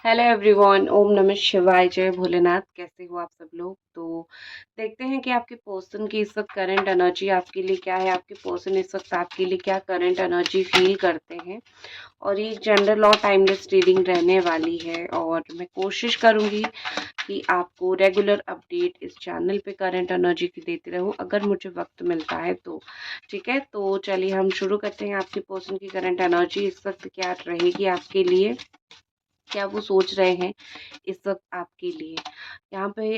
Hello everyone, ओम नमः शिवाय, जय भोलेनाथ। कैसे हो आप सब लोग? तो देखते हैं कि आपके पर्सन की इस वक्त करंट एनर्जी आपके लिए क्या है, आपके पर्सन इस वक्त आपके लिए क्या करंट एनर्जी फील करते हैं। और ये जनरल और टाइमलेस रीडिंग रहने वाली है और मैं कोशिश करूंगी कि आपको रेगुलर अपडेट इस चैनल पे करंट एनर्जी की देती रहूं अगर मुझे वक्त मिलता है तो। ठीक है, तो चलिए हम शुरू करते हैं। आपके पर्सन की करंट एनर्जी इस वक्त क्या रहेगी आपके लिए, क्या वो सोच रहे हैं इस वक्त आपके लिए। यहाँ पे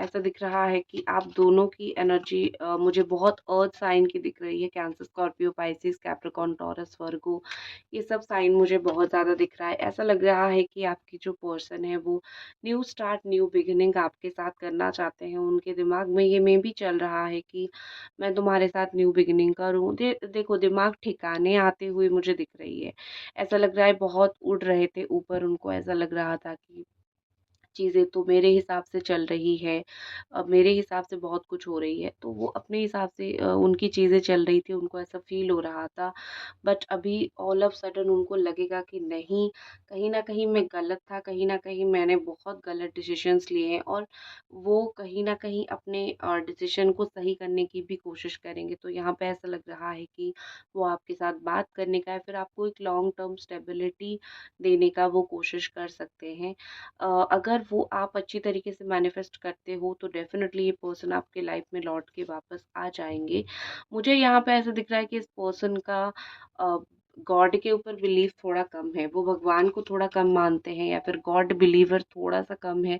ऐसा दिख रहा है कि आप दोनों की एनर्जी मुझे बहुत अर्थ साइन की दिख रही है। Cancer, Scorpio, Pisces, Capricorn, Taurus, Virgo, ये सब साइन मुझे बहुत ज़्यादा दिख रहा है। ऐसा लग रहा है कि आपकी जो पर्सन है वो न्यू स्टार्ट, न्यू बिगिनिंग आपके साथ करना चाहते हैं। उनके दिमाग में ये में भी चल रहा है कि मैं तुम्हारे साथ न्यू बिगिनिंग करूँ। देखो, दिमाग ठिकाने आते हुए मुझे दिख रही है। ऐसा लग रहा है बहुत उड़ रहे थे ऊपर, उनको ऐसा लग रहा था कि चीज़ें तो मेरे हिसाब से चल रही है, अब मेरे हिसाब से बहुत कुछ हो रही है, तो वो अपने हिसाब से उनकी चीज़ें चल रही थी, उनको ऐसा फ़ील हो रहा था। बट अभी ऑल ऑफ सडन उनको लगेगा कि नहीं, कहीं न कहीं मैं गलत था, कहीं न कहीं मैंने बहुत गलत डिसीज़न्स लिए हैं और वो कहीं न कहीं अपने डिसीज़न को सही करने की भी कोशिश करेंगे। तो यहाँ पे ऐसा लग रहा है कि वो आपके साथ बात करने का या फिर आपको एक लॉन्ग टर्म स्टेबिलिटी देने का वो कोशिश कर सकते हैं। अगर वो आप अच्छी तरीके से मैनिफेस्ट करते हो तो डेफ़िनेटली ये पर्सन आपके लाइफ में लौट के वापस आ जाएँगे। मुझे यहाँ पे ऐसा दिख रहा है कि इस पर्सन का अ, गॉड के ऊपर बिलीव थोड़ा कम है, वो भगवान को थोड़ा कम मानते हैं या फिर गॉड बिलीवर थोड़ा-सा कम है।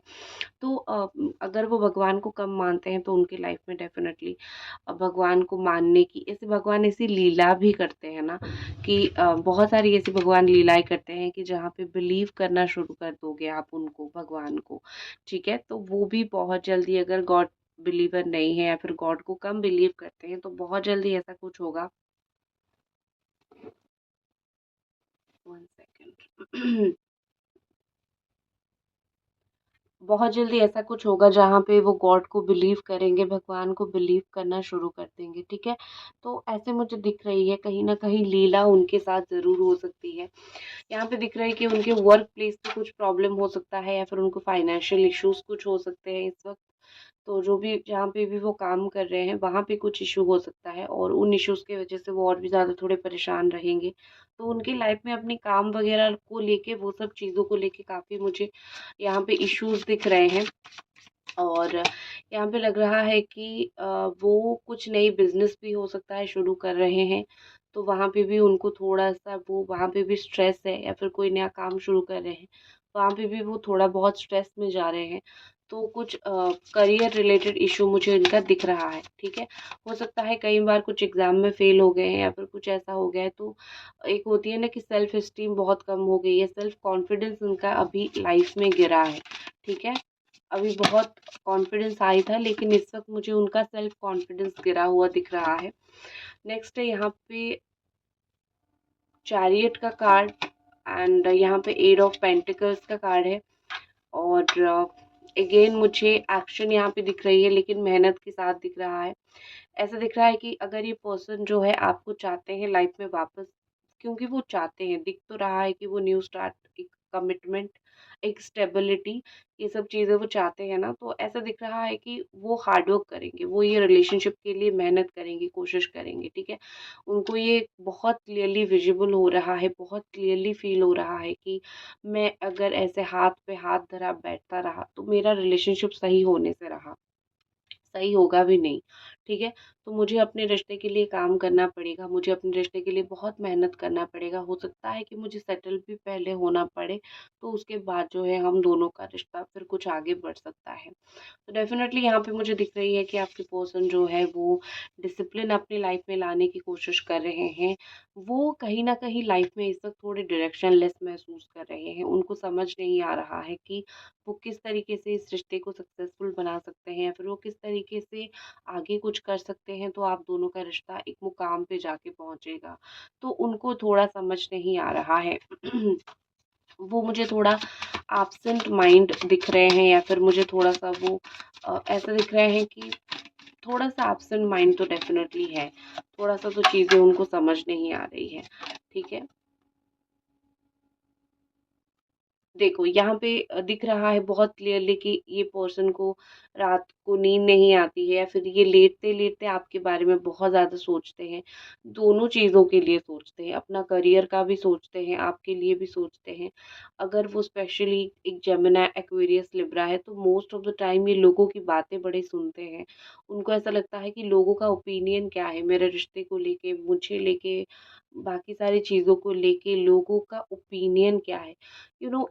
तो अगर वो भगवान को कम मानते हैं तो उनकी लाइफ में डेफ़िनेटली भगवान को मानने की, ऐसे भगवान ऐसी लीला भी करते हैं ना कि बहुत सारी ऐसी भगवान लीलाएँ करते हैं कि जहाँ पे बिलीव करना शुरू कर दोगे आप उनको, भगवान को, ठीक है? तो वो भी बहुत जल्दी, अगर गॉड बिलीवर नहीं है या फिर गॉड को कम बिलीव करते हैं, तो बहुत जल्दी ऐसा कुछ होगा। 1 सेकंड। बहुत जल्दी ऐसा कुछ होगा जहाँ पे वो गॉड को बिलीव करेंगे, भगवान को बिलीव करना शुरू कर देंगे, ठीक है? तो ऐसे मुझे दिख रही है, कहीं न कहीं लीला उनके साथ ज़रूर हो सकती है। यहाँ पे दिख रहा है कि उनके वर्क प्लेस पे कुछ प्रॉब्लम हो सकता है या फिर उनको फाइनेंशियल इश्यूज़ कुछ हो सकते हैं इस वक़्त। तो जो भी, जहाँ पे भी वो काम कर रहे हैं वहाँ पे कुछ इश्यू हो सकता है और उन इश्यूज़ की वज़ह से वो और भी ज़्यादा थोड़े परेशान रहेंगे। तो उनकी लाइफ़ में अपनी काम वग़ैरह को लेके, वो सब चीज़ों को लेके काफ़ी मुझे यहाँ पे इश्यूज़ दिख रहे हैं। और यहाँ पे लग रहा है कि वो कुछ नई बिज़नेस भी हो सकता है शुरू कर रहे हैं, तो वहाँ पे भी उनको थोड़ा-सा, वो वहाँ पे भी स्ट्रेस है या फिर कोई नया काम शुरू कर रहे हैं, वहाँ पे भी वो थोड़ा बहुत स्ट्रेस में जा रहे हैं। तो कुछ करियर रिलेटेड इश्यू मुझे इनका दिख रहा है, ठीक है? हो सकता है कई बार कुछ एग्ज़ाम में फ़ेल हो गए हैं या फिर कुछ ऐसा हो गया है, तो एक होती है ना कि सेल्फ़ एस्टीम बहुत कम हो गई है, सेल्फ़ कॉन्फिडेंस उनका अभी लाइफ़ में गिरा है, ठीक है? अभी बहुत कॉन्फिडेंस हाई था लेकिन इस वक़्त मुझे उनका सेल्फ कॉन्फिडेंस गिरा हुआ दिख रहा है। नेक्स्ट है यहाँ पे चैरियट का कार्ड एंड यहाँ पे एट ऑफ पेंटिकल्स का कार्ड है और अगेन मुझे एक्शन यहाँ पे दिख रही है लेकिन मेहनत के साथ दिख रहा है। ऐसा दिख रहा है कि अगर ये पर्सन जो है आपको चाहते हैं लाइफ में वापस, क्योंकि वो चाहते हैं, दिख तो रहा है कि वो न्यू स्टार्ट, एक कमिटमेंट, एक स्टेबिलिटी, ये सब चीज़ें वो चाहते हैं ना, तो ऐसा दिख रहा है कि वो हार्ड वर्क करेंगे, वो ये रिलेशनशिप के लिए मेहनत करेंगे, कोशिश करेंगे, ठीक है? उनको ये बहुत क्लियरली विजिबल हो रहा है, बहुत क्लियरली फ़ील हो रहा है कि मैं अगर ऐसे हाथ पे हाथ धरा बैठता रहा तो मेरा रिलेशनशिप सही होने से रहा, सही होगा भी नहीं, ठीक है? तो मुझे अपने रिश्ते के लिए काम करना पड़ेगा, मुझे अपने रिश्ते के लिए बहुत मेहनत करना पड़ेगा। हो सकता है कि मुझे सेटल भी पहले होना पड़े, तो उसके बाद जो है हम दोनों का रिश्ता फिर कुछ आगे बढ़ सकता है। तो डेफ़िनेटली यहाँ पे मुझे दिख रही है कि आपकी पर्सन जो है वो डिसिप्लिन अपनी लाइफ़ में लाने की कोशिश कर रहे हैं। वो कहीं न कहीं लाइफ़ में इस वक़्त थोड़े डायरेक्शनलेस महसूस कर रहे हैं। उनको समझ नहीं आ रहा है कि वो किस तरीके से इस रिश्ते को सक्सेसफुल बना सकते हैं या फिर वो किस तरीके से आगे कुछ कर सकते हैं तो आप दोनों का रिश्ता एक मुकाम पे जाके पहुँचेगा। तो उनको थोड़ा समझ नहीं आ रहा है। वो मुझे थोड़ा एब्सेंट माइंड दिख रहे हैं या फिर मुझे थोड़ा-सा वो ऐसा दिख रहे हैं कि थोड़ा-सा एब्सेंट माइंड तो डेफ़िनेटली है। थोड़ा-सा तो चीज़ें उनको समझ नहीं आ रही है, ठीक है? देखो यहाँ पे दिख रहा है बहुत क्लियरली कि ये पर्सन को रात को नींद नहीं आती है, या फिर ये लेटते लेटते आपके बारे में बहुत ज़्यादा सोचते हैं। दोनों चीज़ों के लिए सोचते हैं, अपना करियर का भी सोचते हैं, आपके लिए भी सोचते हैं। अगर वो स्पेशली एक जेमिनी, एक्वेरियस, लिब्रा है तो मोस्ट ऑफ द टाइम ये लोगों की बातें बड़े सुनते हैं। उनको ऐसा लगता है कि लोगों का ओपिनियन क्या है मेरे रिश्ते को लेके, मुझे लेके, बाकी सारी चीज़ों को लेके लोगों का ओपिनियन क्या है।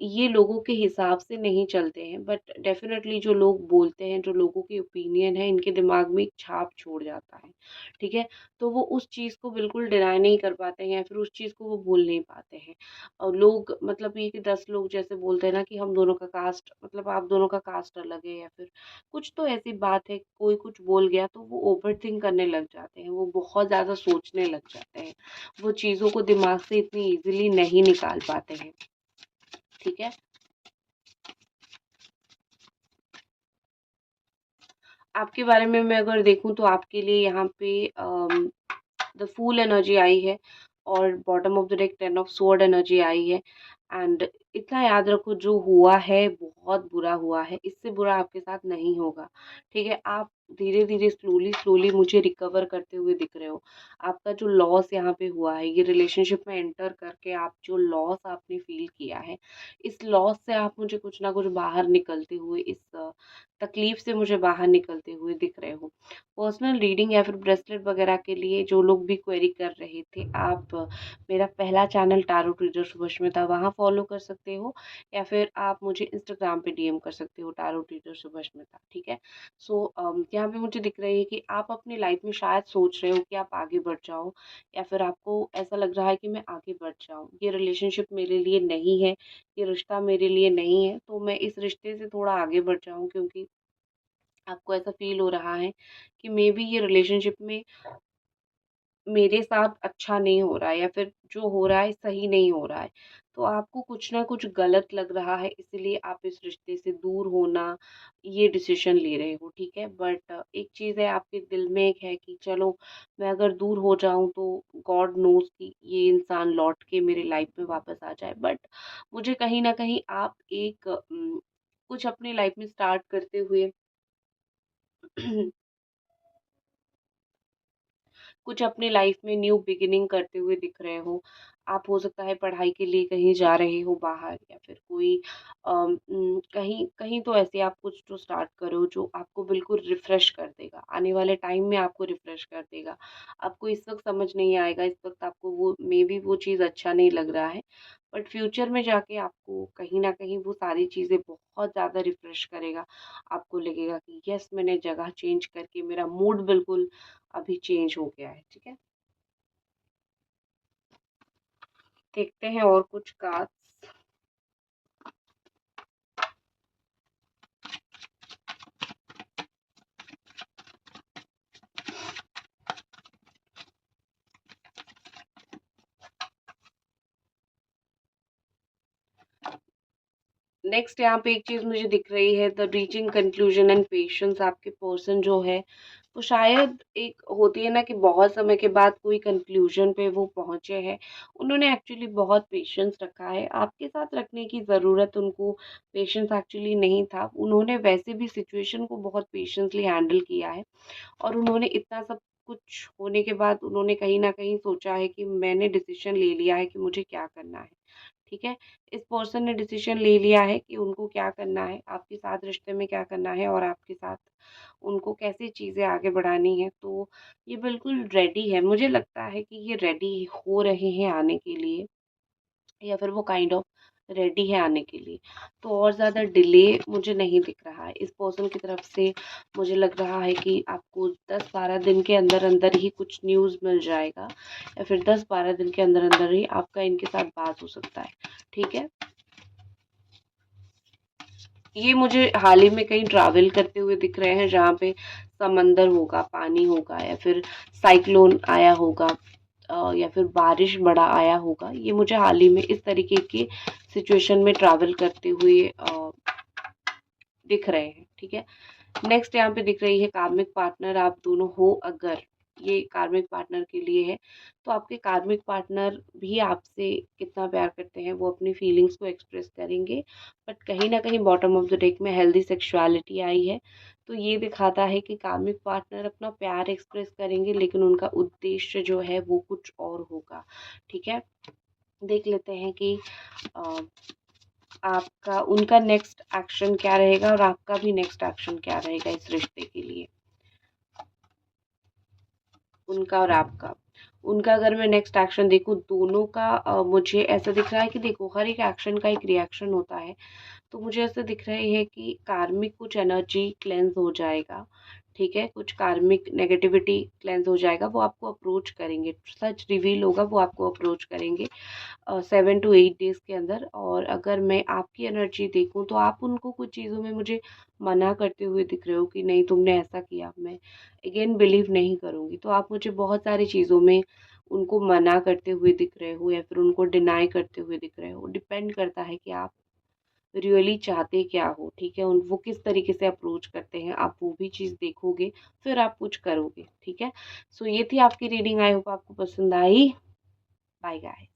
ये लोगों के हिसाब से नहीं चलते हैं, बट डेफिनेटली जो लोग बोलते हैं, जो लोगों की ओपिनियन है, इनके दिमाग में एक छाप छोड़ जाता है। ठीक है? तो वो उस चीज़ को बिल्कुल डिनाई नहीं कर पाते हैं, या फिर उस चीज़ को वो भूल नहीं पाते हैं। और लोग मतलब ये कि 10 लोग जैसे बोलते हैं ना कि हम दोनों का कास्ट, मतलब आप दोनों का कास्ट अलग है, या फिर कुछ तो ऐसी बात है, कोई कुछ बोल गया तो वो ओवरथिंक करने लग जाते हैं, वो बहुत ज़्यादा सोचने लग जाते हैं। वो चीज़ों को दिमाग से इतनी ईज़िली नहीं निकाल पाते हैं। ठीक है? आपके बारे में मैं अगर देखूँ तो आपके लिए यहाँ पे द फूल एनर्जी आई है, और bottom of the deck 10 of sword energy आई है। एंड इतना याद रखो, जो हुआ है बहुत बुरा हुआ है, इससे बुरा आपके साथ नहीं होगा। ठीक है? आप धीरे धीरे, स्लोली स्लोली मुझे रिकवर करते हुए दिख रहे हो। आपका जो लॉस यहाँ पे हुआ है, ये रिलेशनशिप में एंटर करके आप जो लॉस आपने फील किया है, इस लॉस से आप मुझे कुछ ना कुछ बाहर निकलते हुए, इस तकलीफ से मुझे बाहर निकलते हुए दिख रहे हो। पर्सनल रीडिंग या फिर ब्रेसलेट वगैरह के लिए जो लोग भी क्वेरी कर रहे थे, आप मेरा पहला चैनल टैरो रीडर सुभष्मिता, वहाँ फॉलो कर सकते हो, या फिर आप मुझे इंस्टाग्राम पे डीएम कर सकते हो, टैरो रीडर सुभष्मिता। ठीक है? सो यहाँ पे मुझे दिख रही है कि आप अपनी लाइफ में शायद सोच रहे हो कि आप आगे बढ़ जाओ, या फिर आपको ऐसा लग रहा है कि मैं आगे बढ़ जाऊँ, ये रिलेशनशिप मेरे लिए नहीं है, ये रिश्ता मेरे लिए नहीं है, तो मैं इस रिश्ते से थोड़ा आगे बढ़ जाऊँ, क्योंकि आपको ऐसा फ़ील हो रहा है कि मे बी ये रिलेशनशिप में मेरे साथ अच्छा नहीं हो रहा है, या फिर जो हो रहा है सही नहीं हो रहा है। तो आपको कुछ ना कुछ गलत लग रहा है, इसलिए आप इस रिश्ते से दूर होना, ये डिसीज़न ले रहे हो, ठीक है? बट एक चीज़ है, आपके दिल में एक है कि चलो, मैं अगर दूर हो जाऊँ तो गॉड नोज़ कि ये इंसान लौट के मेरी लाइफ़ में वापस आ जाए। बट मुझे कहीं न कहीं आप एक कुछ अपनी लाइफ़ में स्टार्ट करते हुए कुछ अपनी लाइफ में न्यू बिगिनिंग करते हुए दिख रहे हो। आप हो सकता है पढ़ाई के लिए कहीं जा रहे हो बाहर, या फिर कोई कहीं कहीं तो ऐसे आप कुछ तो स्टार्ट करो जो आपको बिल्कुल रिफ्रेश कर देगा। आने वाले टाइम में आपको रिफ्रेश कर देगा। आपको इस वक़्त समझ नहीं आएगा, इस वक़्त आपको वो मेबी वो चीज़ अच्छा नहीं लग रहा है। बट फ्यूचर में जाके आपको कहीं न कहीं वो सारी चीज़ें बहुत ज़्यादा रिफ्रेश करेगा। आपको लगेगा कि यस, मैंने जगह चेंज करके मेरा मूड बिल्कुल अभी चेंज हो गया है। ठीक है? देखते हैं और कुछ कार्ड्स। नेक्स्ट यहाँ पे एक चीज़ मुझे दिख रही है, the reaching conclusion and patience. आपके पर्सन जो है वो शायद, एक होती है ना कि बहुत समय के बाद कोई कंक्लूजन पे वो पहुँचे हैं। उन्होंने एक्चुअली बहुत पेशेंस रखा है। आपके साथ रखने की ज़रूरत उनको पेशेंस एक्चुअली नहीं था। उन्होंने वैसे भी सिचुएशन को बहुत पेशेंसली हैंडल किया है, और उन्होंने इतना सब कुछ होने के बाद उन्होंने कहीं न कहीं सोचा है कि मैंने डिसीज़न ले लिया है कि मुझे क्या करना है। ठीक है? इस पर्सन ने डिसीज़न ले लिया है कि उनको क्या करना है, आपके साथ रिश्ते में क्या करना है, और आपके साथ उनको कैसी चीज़ें आगे बढ़ानी है। तो ये बिल्कुल रेडी है। मुझे लगता है कि ये रेडी हो रहे हैं आने के लिए, या फिर वो काइंड ऑफ रेडी है आने के लिए। तो और ज़्यादा डिले मुझे नहीं दिख रहा है। इस पर्सन की तरफ से मुझे लग रहा है कि आपको 10-12 दिन के अंदर-अंदर ही कुछ न्यूज़ मिल जाएगा, या फिर 10-12 दिन के अंदर-अंदर ही आपका इनके साथ बात हो सकता है। ठीक है? ये मुझे हाल ही में कहीं ट्रैवल करते हुए दिख रहे हैं, जहाँ पे समंदर होगा, पानी होगा, या फिर साइक्लोन आया होगा, या फिर बारिश बड़ा आया होगा। ये मुझे हाल ही में इस तरीके के सिचुएशन में ट्रैवल करते हुए दिख रहे हैं। ठीक है? नेक्स्ट यहाँ पे दिख रही है कार्मिक पार्टनर आप दोनों हो अगर, ये कार्मिक पार्टनर के लिए है। तो आपके कार्मिक पार्टनर भी आपसे कितना प्यार करते हैं वो अपनी फीलिंग्स को एक्सप्रेस करेंगे, बट कहीं ना कहीं बॉटम ऑफ द डेक में हेल्दी सेक्सुअलिटी आई है। तो ये दिखाता है कि कार्मिक पार्टनर अपना प्यार एक्सप्रेस करेंगे, लेकिन उनका उद्देश्य जो है वो कुछ और होगा। ठीक है, देख लेते हैं कि अ, आपका उनका नेक्स्ट एक्शन क्या रहेगा और आपका भी नेक्स्ट एक्शन क्या रहेगा इस रिश्ते के लिए, उनका और आपका। उनका अगर मैं नेक्स्ट एक्शन देखूं, दोनों का मुझे ऐसा दिख रहा है कि देखो, हर एक एक्शन का एक रिएक्शन होता है। तो मुझे ऐसा दिख रहा है कि कार्मिक कुछ एनर्जी क्लेंज हो जाएगा। ठीक है, कुछ कार्मिक नेगेटिविटी क्लेंज हो जाएगा, वो आपको अप्रोच करेंगे, सच रिवील होगा, वो आपको अप्रोच करेंगे 7 to 8 डेज के अंदर। और अगर मैं आपकी एनर्जी देखूं तो आप उनको कुछ चीज़ों में मुझे मना करते हुए दिख रहे हो कि नहीं तुमने ऐसा किया, मैं अगेन बिलीव नहीं करूँगी। तो आप मुझे बहुत सारी चीज़ों में उनको मना करते हुए दिख रहे हो या फिर उनको डिनाई करते हुए दिख रहे हो। डिपेंड करता है कि आप रियली चाहते क्या हो। ठीक है, उन वो किस तरीके से अप्रोच करते हैं, आप वो भी चीज़ देखोगे, फिर आप कुछ करोगे। ठीक है, सो ये थी आपकी रीडिंग, आई होप आपको पसंद आई। Bye guys.